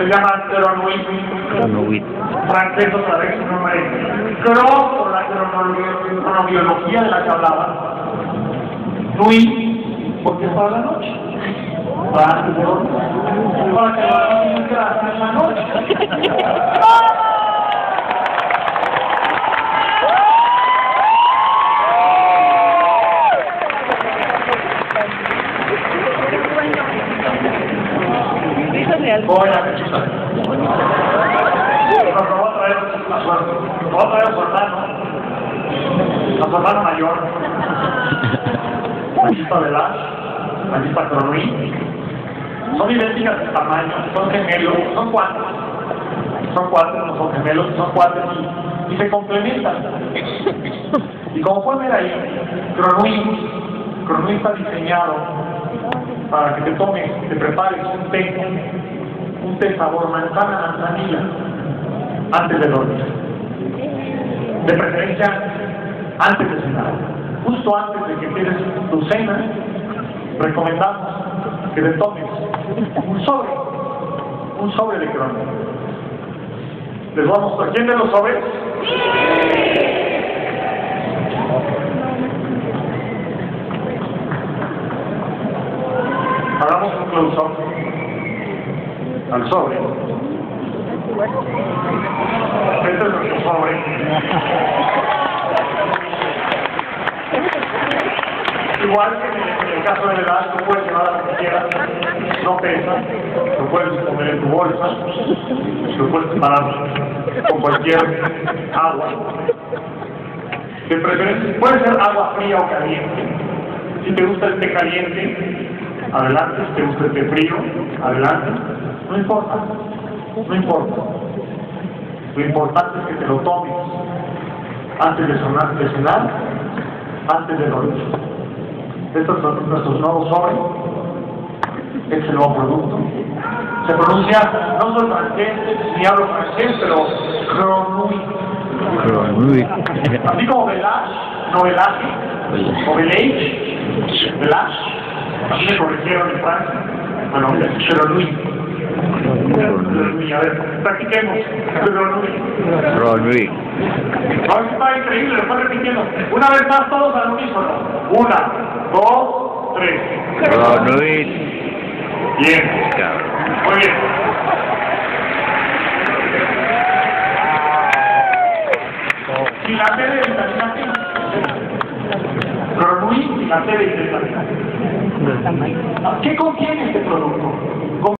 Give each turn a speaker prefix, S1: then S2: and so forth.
S1: Se llama Cronuit.
S2: Cronuit.
S1: Francés otra vez su nombre. Cro, por la cronobiología de la que hablaba. Nuit, porque es para la noche. Para que la noche en la noche. Voy a ver. Nos lo va a traer la suerte. Nos va a traer a su hermano mayor. Aquí está Velash, aquí está Cronuit. Son idénticas de tamaño, son gemelos, son cuates. Son cuates, no son gemelos, son cuates y se complementan. Y como pueden ver ahí, Cronuit está diseñado para que te tomes, te prepares un té sabor manzanilla, antes de dormir. De preferencia, antes de cenar. Justo antes de que empieces tu cena, recomendamos que te tomes un sobre de Cronuit. Les voy a mostrar. ¿Quién de los sobres? Hagamos un close-up al sobre. Este es nuestro sobre. Igual que en el caso de Velash, tú puedes llevar a lo que quieras, no pesa, lo puedes poner en tu bolsa, lo puedes preparar con cualquier agua. De preferencia, puede ser agua fría o caliente. Si te gusta el té caliente, adelante. Si te gusta el té frío, adelante. No importa, no importa. Lo importante es que te lo tomes antes de cenar, antes de dormir. Estos son nuestros nuevos sobres. Este es el nuevo producto. Se pronuncia, no soy francés, ni hablo francés, pero Cronuit.
S2: Cronuit.
S1: Así como Velash, no Velash, o Velash, Velash. Así me corrigieron en Francia. Bueno, Cronuit. A ver, practiquemos.
S2: Cronuit.
S1: No, está increíble, lo estoy repitiendo. Una vez más, todos al unísono. 1, 2, 3.
S2: Cronuit.
S1: Bien. Muy bien. Y la T de vitamina C. Cronuit y la T de vitamina C. ¿Qué contiene este producto?